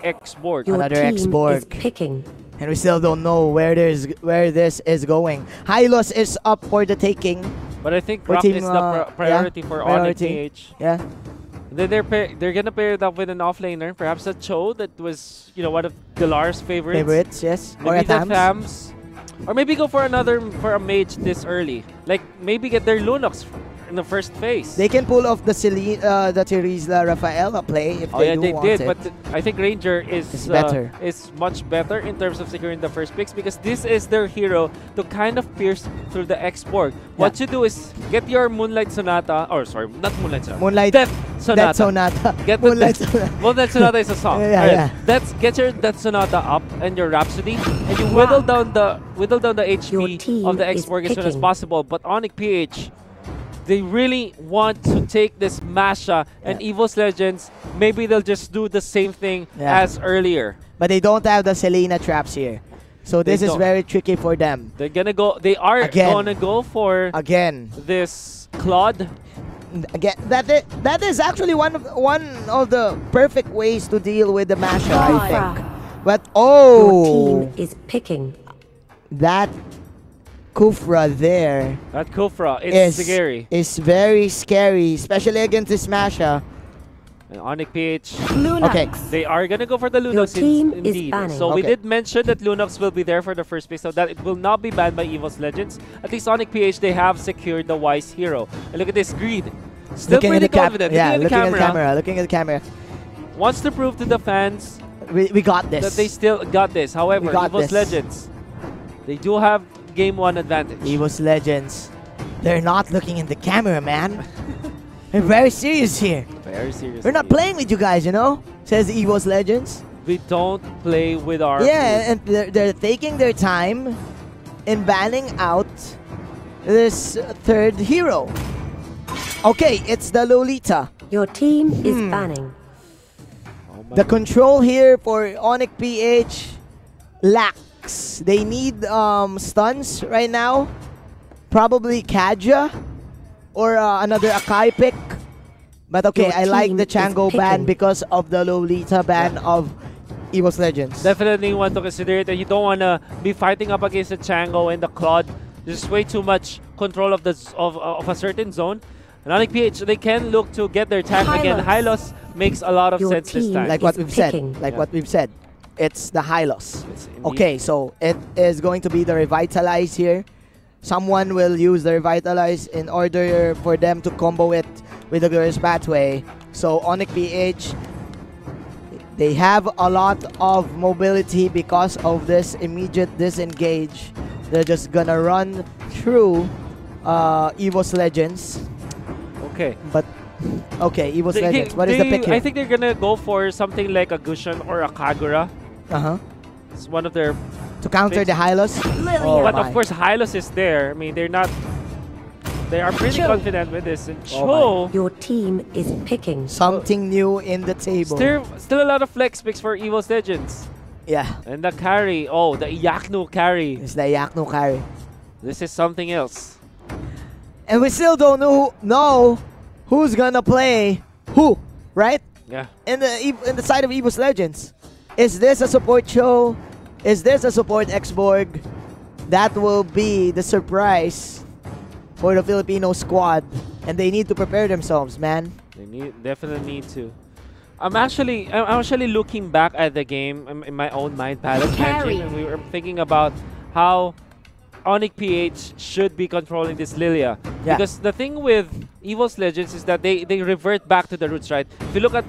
X-Borg. Another X-Borg. Picking. And we still don't know where this is going. Hylos is up for the taking. But I think For Rock team, is the priority for Onic PH. Yeah. Then they're gonna pair it up with an offlaner, perhaps a Cho that was one of Galar's favorites. Yes. Maybe Or a the Thams. Thams. Or maybe go for a mage this early. Like maybe get their Lunox in the first phase. They can pull off the Terizla Rafaela play if they do want it. But I think Ranger is better. Is much better in terms of securing the first picks because this is their hero to kind of pierce through the X-Borg. What you do is get your Moonlight Sonata, or sorry, not Moonlight Sonata. Death Sonata. Death Sonata. Get Moonlight the Sonata. Moonlight Sonata is a song. Get your Death Sonata up and your Rhapsody, and you whittle down the HP of the X-Borg as soon as possible. But Onic PH, they really want to take this Masha and Evos Legends. Maybe they'll just do the same thing as earlier. But they don't have the Selena traps here. So this is very tricky for them. They're gonna go. They are gonna go for this Claude. Again, that is actually one of the perfect ways to deal with the Masha, I think. But your team is picking. That Kufra there. That Kufra is scary. It's very scary, especially against this Masha. And Onic PH. Lunox. Okay. They are gonna go for the Lunox indeed. So we did mention that Lunox will be there for the first phase, so that it will not be banned by Evos Legends. At least Onic PH, they have secured the Wise Hero. And look at this Greed. Still pretty confident. Looking at the camera. Wants to prove to the fans we got this. That they still got this. However, Evos Legends, they do have Game 1 advantage. Evos Legends, they're not looking in the camera, man. They're very serious here. Very serious. We're not playing with you guys, you know? Says Evos Legends. We don't play with our... Yeah, and they're taking their time in banning out this third hero. Okay, it's the Lolita. Your team is banning. The control here for Onic PH lacks. They need stuns right now. Probably Kaja or another Akai pick. But okay, I like the Chango ban because of the Lolita ban of Evos Legends. Definitely want to consider it. And you don't want to be fighting up against the Chango and the Claude. There's way too much control of a certain zone. And Onic PH, they can look to get their tank again. Hylos makes a lot of sense this time. Like what we've said. Like what we've said. It's the Hylos. Okay, so it is going to be the Revitalize here. Someone will use the Revitalize in order for them to combo it with the Glorious Pathway. So Onic PH, they have a lot of mobility because of this immediate disengage. They're just gonna run through Evos Legends. Okay. But okay, Evos Legends. What is the pick here? I think they're gonna go for something like a Gushan or a Kagura. It's one of their... To counter the Hylos? But of course, Hylos is there. I mean, they are pretty confident with this. And Cho... Your team is picking. Something new in the table. Still a lot of flex picks for Evos Legends. Yeah. And the carry. Oh, the Iyakno carry. It's the Iyakno carry. This is something else. And we still don't know who's gonna play who, right? Yeah. In the side of Evos Legends. Is this a support Cho? Is this a support X-Borg? That will be the surprise for the Filipino squad. And they need to prepare themselves, man. They definitely need to. I'm actually looking back at the game in my own mind palace matching, and we were thinking about how Onic PH should be controlling this Lilia. Yeah. Because the thing with Evos Legends is that they revert back to the roots, right? If you look at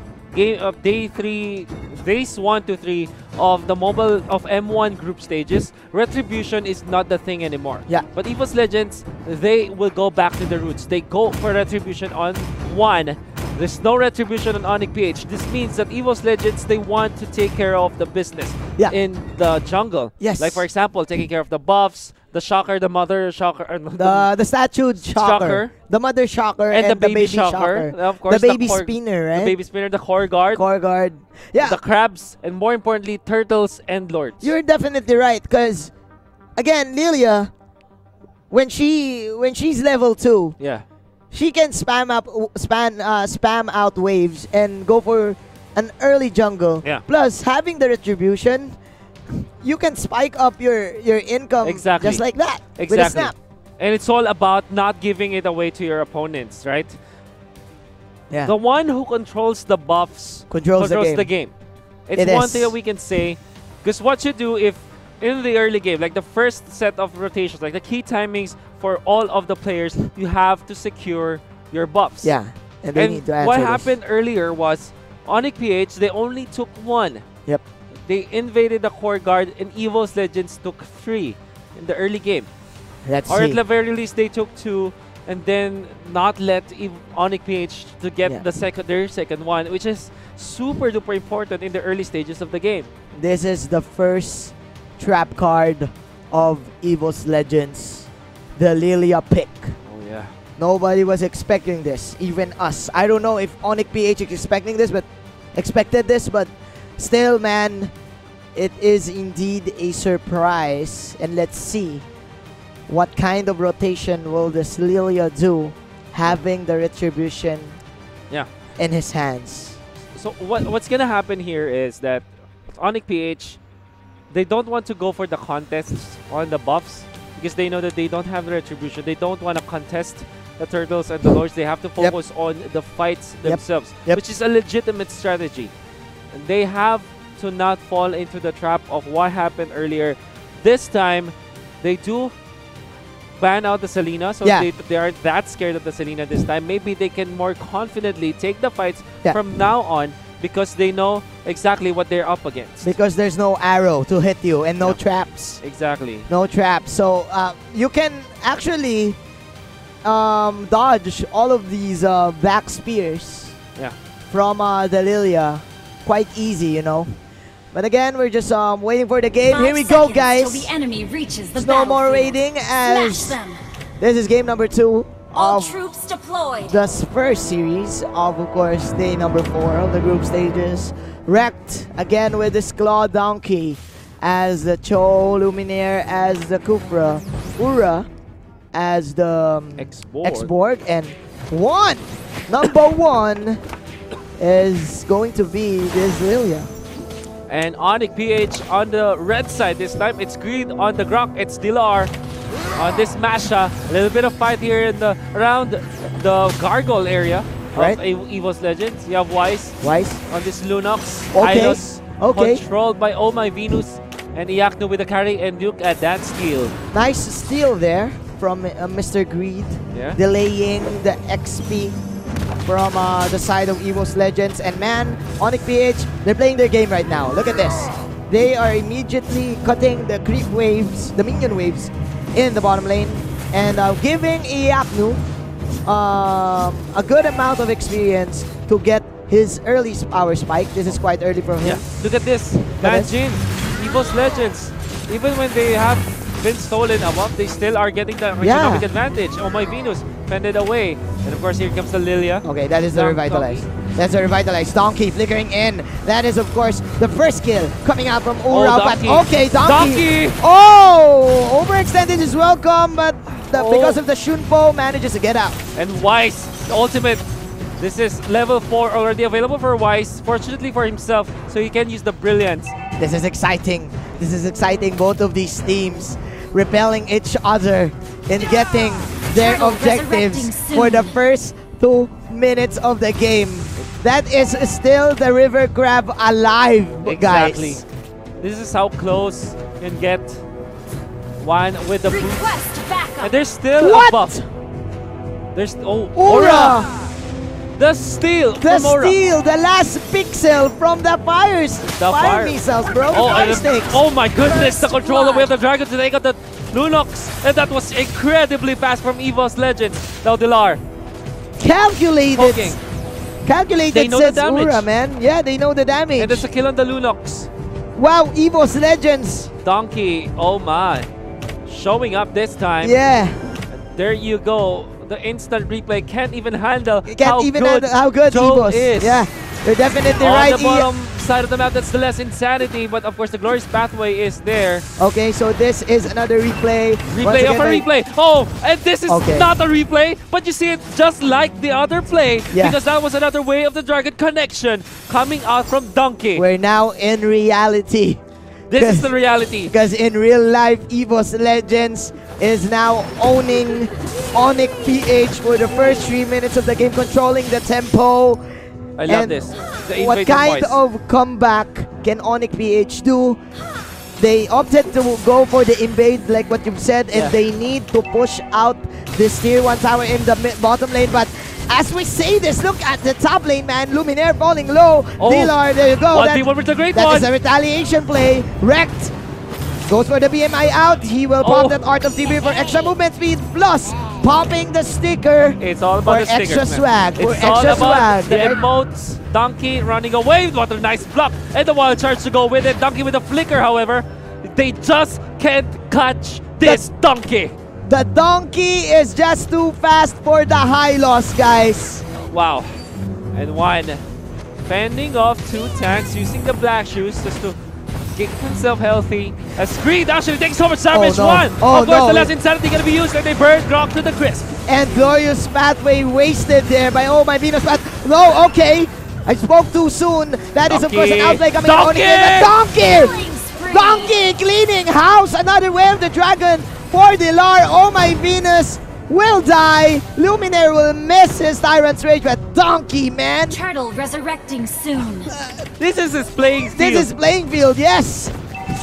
days 1 to 3 of the mobile of M1 group stages, Retribution is not the thing anymore. Yeah. But Evos Legends, they will go back to the roots. They go for Retribution on 1. There's no Retribution on Onic PH. This means that Evos Legends, they want to take care of the business in the jungle. Yes. Like for example, taking care of the buffs, the Shocker, the Mother Shocker, the statue shocker, the Mother Shocker, and the baby shocker. Of course, the baby spinner, right? The baby spinner, the core guard. Core guard. Yeah. The crabs, and more importantly, turtles and lords. You're definitely right, because again, Lilia, when she's level 2, yeah, she can spam out waves and go for an early jungle. Yeah. Plus, having the retribution, you can spike up your income just like that. Exactly. With a snap. And it's all about not giving it away to your opponents, right? Yeah. The one who controls the buffs Controls the game. It's one thing that we can say. Because what you do if in the early game, like the first set of rotations, like the key timings for all of the players, you have to secure your buffs. Yeah. And they need to answer what this. happened earlier was Onic PH, they only took 1. Yep. They invaded the core guard, and Evos Legends took 3 in the early game. Or at the very least, they took 2, and then not let Onic PH to get their second one, which is super duper important in the early stages of the game. This is the first trap card of Evos Legends, the Lilia pick. Oh yeah. Nobody was expecting this, even us. I don't know if Onic PH is expecting this, but still, man, it is indeed a surprise. And let's see what kind of rotation will this Lilia do, having the retribution in his hands. So what's gonna happen here is that Onic PH, they don't want to go for the contests on the buffs because they know that they don't have the retribution. They don't want to contest the turtles and the lords. They have to focus on the fights themselves, which is a legitimate strategy. And they have to not fall into the trap of what happened earlier. This time, they do ban out the Selena, so they aren't that scared of the Selena this time. Maybe they can more confidently take the fights from now on because they know exactly what they're up against. Because there's no arrow to hit you and no traps. Exactly. No traps. So you can actually dodge all of these back spears from the Lilia quite easy, you know. But again, we're just waiting for the game. Here we go, guys. The enemy reaches the no more waiting as this is game number 2 of troops deployed. the first series of course, day number 4 of the group stages. Wrecked again with this Claw Donkey as the Cho, Luminaire as the Kufra, Ura as the X-Borg, and number 1 is going to be this Lilia. And Onic PH on the red side this time. It's green on the Grok. It's Dilar on this Masha. A little bit of fight here in the around the Gargoyle area of Evos Legends. You have Wise on this Lunox. Hylos controlled by Oh My Venus and Iakno with the carry. And look at that steal. Nice steal there from Mr. Greed, delaying the XP from the side of Evos Legends. And man, Onic PH, they're playing their game right now. Look at this. They are immediately cutting the creep waves, the minion waves in the bottom lane, and giving Iaknu a good amount of experience to get his early power spike. This is quite early from him. Look at this. Manjin, Evos Legends, even when they have been stolen above, they still are getting the economic advantage. Oh My Venus fended away. And of course, here comes the Lilia. Okay, that is the Revitalize. That's the Revitalize. Donkey flickering in. That is, of course, the first kill coming out from Ura. But okay, Donkey. Oh, overextended is welcome, but because of the Shunpo, manages to get out. And Wise, the ultimate. This is level 4 already available for Wise. Fortunately for himself, so he can use the Brilliance. This is exciting. This is exciting. Both of these teams repelling each other in getting their objectives for the first 2 minutes of the game. That is still the River Crab alive, guys. This is how close you can get one with the boost. And there's still a buff. There's Ura. The steal from Ura. The last pixel from the fire missiles, bro. Oh my goodness, the control away of the dragon to take out the Lunox, and that was incredibly fast from Evos Legends. Now Dilar. Calculated, they know the damage. Ura, man. Yeah, they know the damage. And there's a kill on the Lunox. Wow, Evos Legends. Donkey, oh my. Showing up this time. Yeah. There you go. The instant replay can't even handle how good Evos is. Yeah. You're definitely On right. the bottom side of the map, that's the less insanity, but of course the glorious pathway is there. Okay, so this is another replay. Replay of a replay. Oh, and this is not a replay, but you see it just like the other play, because that was another way of the dragon connection coming out from Donkey. We're now in reality. This is the reality. Because in real life, Evos Legends is now owning Onic PH for the first 3 minutes of the game, controlling the tempo. I love this. The What kind of comeback can Onic PH do? They opted to go for the invade, like what you've said, and they need to push out this tier 1 tower in the bottom lane. But as we say this, look at the top lane, man. Luminaire falling low. Dilar, there you go. 1v1 with the great that one. is a retaliation play. Wrecked. Goes for the BMI out. He will pop that Art of TV for extra movement speed. Plus, popping the sticker. It's all about the stickers, extra swag. It's all about the emotes. Donkey running away. What a nice block. And the wild charge to go with it. Donkey with a flicker, however. They just can't catch this Donkey. The Donkey is just too fast for the high loss, guys. Wow. And one fending off 2 tanks using the black shoes just to get himself healthy. A Screed actually takes so much damage. Of course, the last insanity gonna be used, and they burn Grok to the crisp. And glorious pathway wasted there by Oh My Venus. But no, okay. I spoke too soon. That is, of course, an outplay coming on. Donkey! Donkey cleaning house. Another way of the dragon for Dilar. Oh My Venus will die. Luminaire will miss his Tyrant's Rage, but Donkey, man. Turtle resurrecting soon. This is his playing field. This is playing field, yes.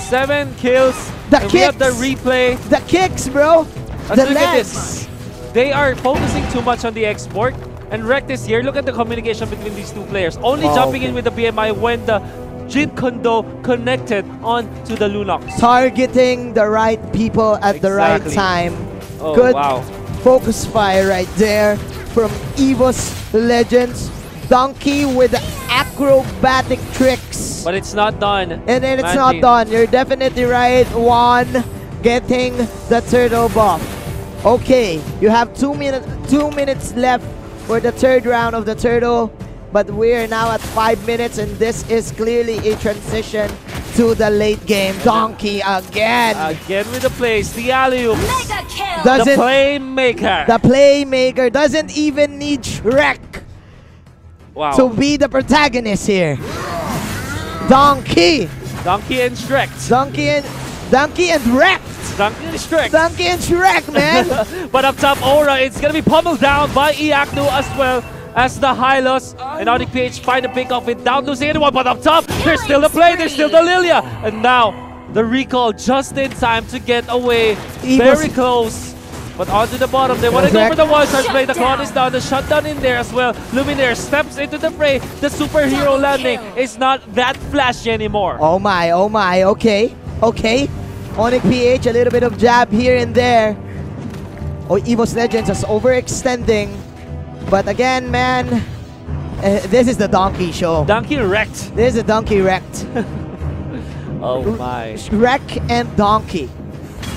7 kills. The and kicks. we have the replay. The kicks, bro. The look at legs. this. They are focusing too much on the export. And Rect is here. Look at the communication between these 2 players. Only jumping in with the BMI when the Jin Kondo connected onto the Lunox. Targeting the right people at the right time. Oh, good wow. focus fire right there from Evos Legends. Donkey with acrobatic tricks. But it's not done. And then it's not done. You're definitely right. Juan getting the turtle buff. Okay, you have 2 minutes left for the 3rd round of the turtle. But we're now at 5 minutes, and this is clearly a transition to the late game. Donkey again. Again with the plays. The alley-oop. Mega kill. The playmaker. The playmaker doesn't even need Shrek to be the protagonist here. Donkey. Donkey and Shrek. Donkey and Wreck. Donkey and Shrek. Donkey and Shrek, man. But up top, Aura, it's going to be pummeled down by Iaknu as well as the Hylos. And Onic PH find a pick off without losing anyone. But up top, there's still the play, there's still the Lilia. And now, the recall just in time to get away. Very close. But onto the bottom, they want to go for the wild charge play. The clock is down, the shutdown in there as well. Luminaire steps into the fray. The superhero landing is not that flashy anymore. Oh my, okay. Onic PH, a little bit of jab here and there. Oh, Evos Legends is overextending. But again, man, this is the Donkey show. Donkey wrecked. This is a Donkey wrecked. Oh my. Wreck and Donkey,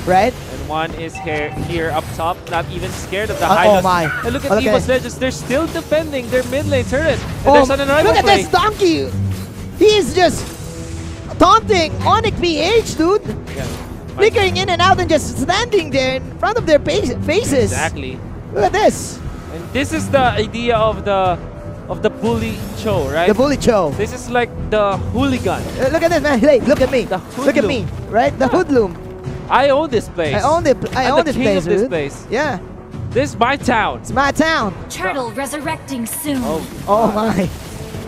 right? And one is here up top, not even scared of the high. Oh my. And look at Evos Legends, they're still defending their mid lane turret. And Oh, there's an look at this Donkey. He's just taunting Onic PH, dude. Yeah. Flickering in and out and just standing there in front of their faces. Exactly. Look at this. And this is the idea of the bully show, right? The bully show. This is like the hooligan. Look at this, man. Hey, look at me. Look at me, right? The hoodlum. I own this place. I own this place, this dude. place. Yeah. This is my town. It's my town. Turtle resurrecting soon. Oh my.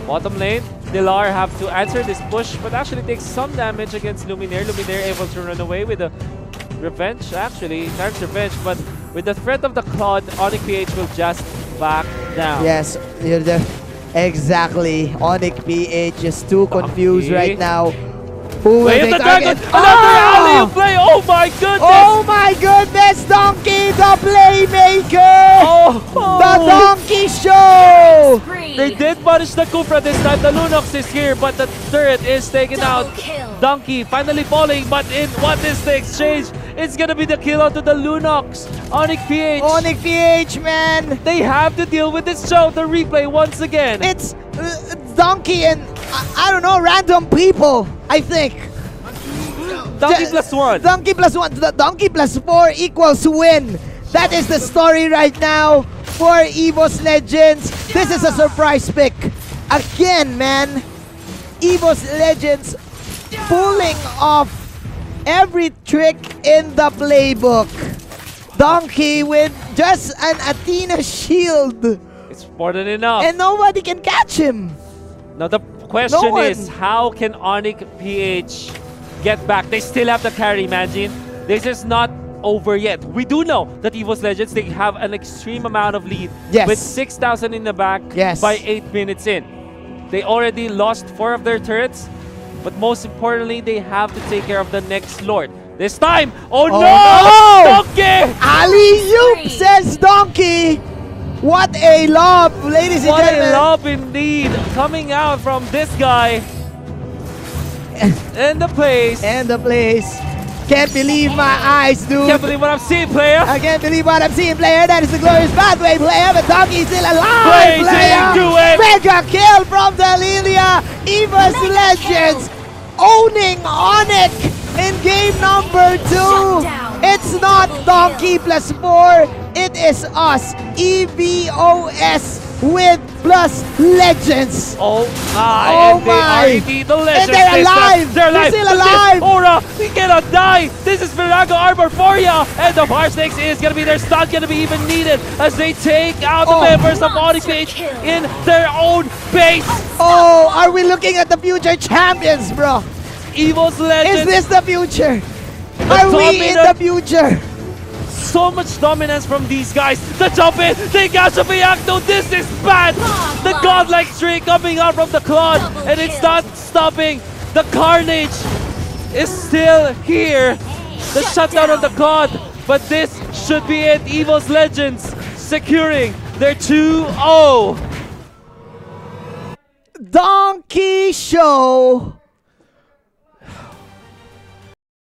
Bottom lane, Dilar have to answer this push, but actually takes some damage against Luminaire. Luminaire able to run away with a revenge, actually. Target's revenge, but with the threat of the Claude, Onic PH will just back down. Yes, you're there. Exactly. Onic PH is too confused right now. Who will they target? Another alley play! Oh my goodness! Oh my goodness! Donkey, the playmaker! The Donkey Show! They did punish the Kufra this time. The Lunox is here, but the turret is taken out. Donkey finally falling, but in what is the exchange? It's gonna be the kill out to the Lunox. Onic PH. Onic PH, man! They have to deal with this show. The replay once again. It's Donkey and, I don't know, random people, I think. Donkey plus 1. Donkey plus 1. Donkey plus 4 equals win. That is the story right now for Evos Legends. This is a surprise pick. Again, man. Evos Legends pulling off every trick in the playbook. Donkey with just an Athena shield. It's more than enough. And nobody can catch him. Now the question is, how can Onic PH get back? They still have the carry, imagine. This is not over yet. We do know that Evos Legends, they have an extreme amount of lead. Yes. With 6,000 in the back Yes. by 8 minutes in. They already lost 4 of their turrets, but most importantly, they have to take care of the next Lord. This time, oh no! Donkey! Alley-oop, says Donkey. What a lob, ladies and What gentlemen. a lob indeed, coming out from this guy. And the place. And the place. Can't believe my eyes, dude. Can't believe what I'm seeing, player. I can't believe what I'm seeing, player. That is the glorious pathway, player. But Donkey's still alive, Blazing player. to it. Mega kill from the Lilia. Evos Legends owning Onic in game number 2. Shutdown. It's not Donkey plus 4. It is us, EVOS with plus Legends. Oh my! Oh and my. they are indeed the legends. And they're this time. alive. They're alive. They're still Look at alive. this Aura, he cannot die. This is Virago Arbor for ya. And the Fire Snakes is gonna be there. It's not gonna be even needed as they take out the members of Onic PH in their own base. Oh, are we looking at the future champions, bro? Evos Is Legends. this the future? Are we in the future? So much dominance from these guys. The jump in, they catch a Byakudo. This is bad. The godlike streak coming out from the Claude, and it's not stopping. The carnage is still here. The shutdown of the Claude, but this should be it. Evos Legends securing their 2-0. Donkey Show